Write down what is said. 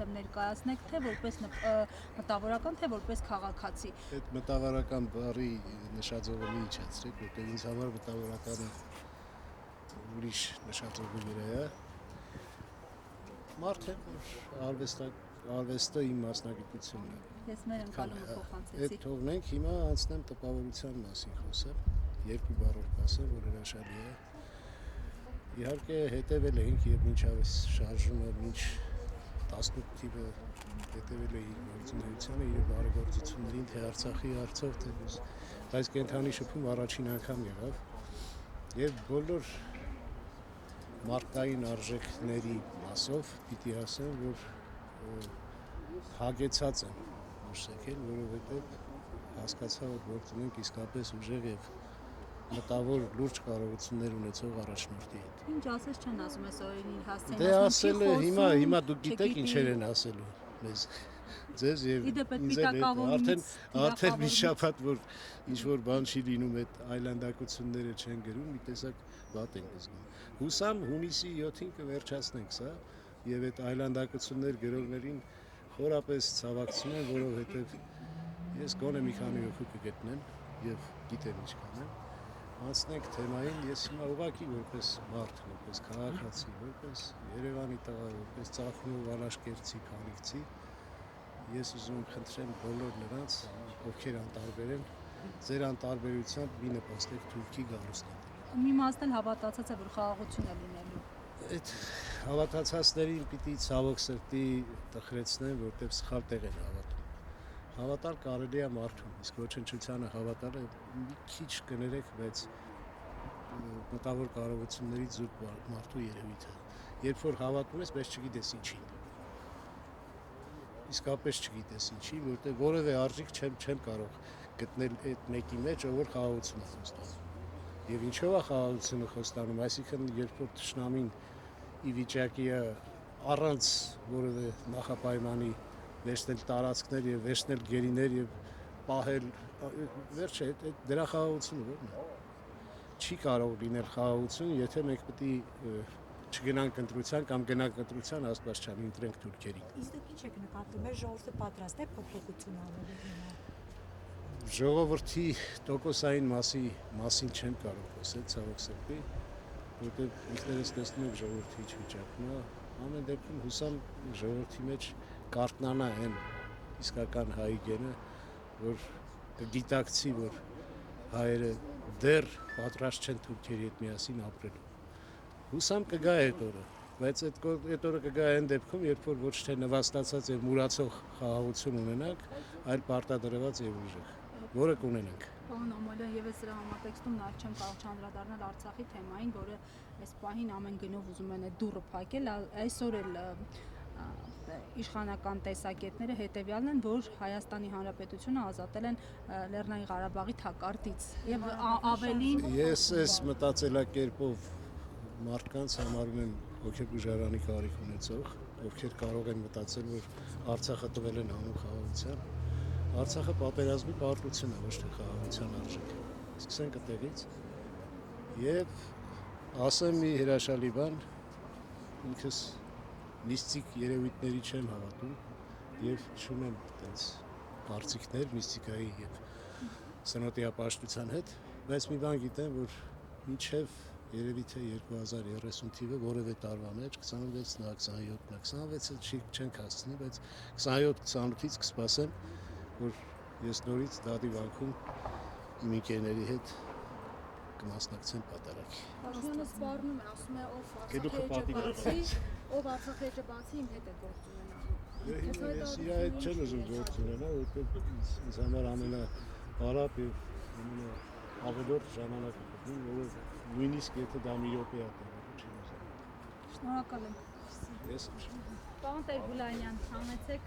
իբրև ներկայացնեք, թե որպես մտավորական, թե որպես քաղաքացի։ Այդ մտավորական բառի նշաձողը մի իջեցրեք, որտեղ ինձ համար մտավորականը ուրիշ նշաձողի վրա է։ Մարդ է, որ արվեստը իմ մասնագիտությունն է։ Ես մեր ընկալումը փոխանցեցի։ Այդ թողնենք, հիմա անցնեմ տպավորության մասին խոսեմ, երկու բառով ասեմ, որ հրաշալի է։ Իհարկե հետևել ենք եւ մինչև շարժումը, մինչ 18 թիվը հետևել էի գործունեությանը, իր բարեգործություններին, թե Արցախի արծով, թե բայց կենթանի շփում առաջին անգամ եղավ եւ բոլոր մարդկային արժեքների մասով պիտի ասեմ, որ հագեցած եմ ուսեկել, որովհետեւ հասկացա, որ գործ ունենք իսկապես ուժեղ եւ մտավոր լուրջ կարողություններ ունեցող առաջնորդի հետ։ Ինչ ասես չեն ասում այս օրերին հասցեն։ Դե ասել է հիմա դուք գիտեք ինչեր են ասելու մեզ ձեզ եւ ինձ արդեն մի շաբաթ որ ինչ որ բան չի լինում այդ այլանդակությունները չեն գրում մի տեսակ վատ ենք զգում հուսամ հունիսի 7-ին կվերջացնենք սա եւ այդ այլանդակություններ գրողներին խորապես ցավակցում եմ որովհետեւ ես գոնե մի քանի օգուտ կգտնեմ եւ գիտեմ ինչ կանեմ անցնենք թեմային ես հիմա ուղղակի որպես մարդ որպես քաղաքացի որպես Երևանի տղա որպես Ծախնու Վալաշկերտցի Փանիվցի ես ուզում եմ խնդրեմ բոլոր նրանց ովքեր անտարբեր են ձեր անտարբերությամբ մի նպաստեք Թուրքի գալուստին մի մասն էլ հավատացած է որ խաղաղություն է լինելու այդ հավատացածներին պիտի ցավոք սրտի տխրեցնեմ որտեղ սխալ տեղ են հավատում Հավատալ կարելի է մարդուն, իսկ ոչնչությանը հավատալը մի քիչ կներեք, բայց մտավոր կարողություններից զուրկ մարդու երևույթ է։ Երբ որ հավատում ես, բայց չգիտես ինչին։ Իսկապես չգիտես ինչի, որտեղ որևէ արժեք չեմ կարող գտնել այդ մեկի մեջ, ով որ խաղաղություն է խոստանում։ Եվ ինչով է խաղաղությունը խոստանում, այսինքն երբ որ թշնամին ի վիճակի է առանց որևէ նախապայմանի վերցնել տարածքներ եւ վերցնել գերիներ եւ պահել վերջը այդ դրա խաղաղությունը ո՞րն է չի կարող լինել խաղաղություն եթե մենք պետք է չգնանք ընտրության կամ գնանք ընտրության աստված չան ընտրենք թուրքերին իսկ դուք ինչ եք նկատում մեր ժողովուրդը պատրաստ է փոփոխություն անելու հիմա ժողովրդի տոկոսային մասին չեմ կարող խոսել ցավոք սրտի որտեղ ինքներս տեսնում եք ժողովրդի վիճակն է ամեն դեպքում հուսամ ժողովրդի մեջ կարտնանա այն իսկական հայ գենը, որ կգիտակցի, որ հայերը դեռ պատրաստ չեն թուրքերի հետ միասին ապրելու։ Հուսամ կգա այդ օրը, բայց այդ օրը կգա այն դեպքում, երբ որ ոչ թե նվաստացած եւ մուրացող խաղաղություն ունենանք, այլ պարտադրված եւ ուժեղ, որը կունենանք։ Պարոն Ամալյան, եւ ես դրա համատեքստում նաեւ չեմ կարող չանդրադառնալ Արցախի թեմային, որը այս պահին ամեն գնով ուզում են այդ դուռը փակել, այսօր էլ իշխանական տեսակետները հետևյալն են, որ Հայաստանի Հանրապետությունը ազատել են Լեռնային Ղարաբաղի թակարդից եւ ավելին Ես այս մտածելակերպով մարդկանց համարում եմ հոգեբուժարանի կարիք ունեցող, ովքեր կարող են մտածել, որ Արցախը տվել են հանուն խաղաղության։ Արցախը պատերազմի պարտություն է, ոչ թե խաղաղության արժեք։ Սկսենք այդտեղից։ Եվ ասեմ մի հրաշալի բան, ինքս միստիկ երևույթների չեմ հավատում եւ չունեմ այդպես կարծիքներ միստիկայի եւ սնոտիապաշտության հետ, բայց մի բան գիտեմ, որ մինչեւ երևի թե 2030 թիվը որևէ տարվա մեջ 26-ն, 27-ն, 26-ը չենք հասցնի, բայց 27-28-ից կսպասեմ, որ ես նորից դադի վանքում իմ ընկերների հետ կմասնակցեն պատարագի։ Պաշտոնը սպառնում է, ասում է ով Արցախի բացի իմ հետ է գործ ունենալու։ Ես իր հետ չեմ ուզում գործ ունենալ, որովհետև ինձ համար ամենապարապ եւ ամենաավելորդ ժամանակը գտնում, որով նույնիսկ եթե դա մի րոպե է տևելու, չեմ ուզում։ Շնորհակալ եմ։ Ես եմ։ Պարոն Տեր-Գուլանյան, համեցեք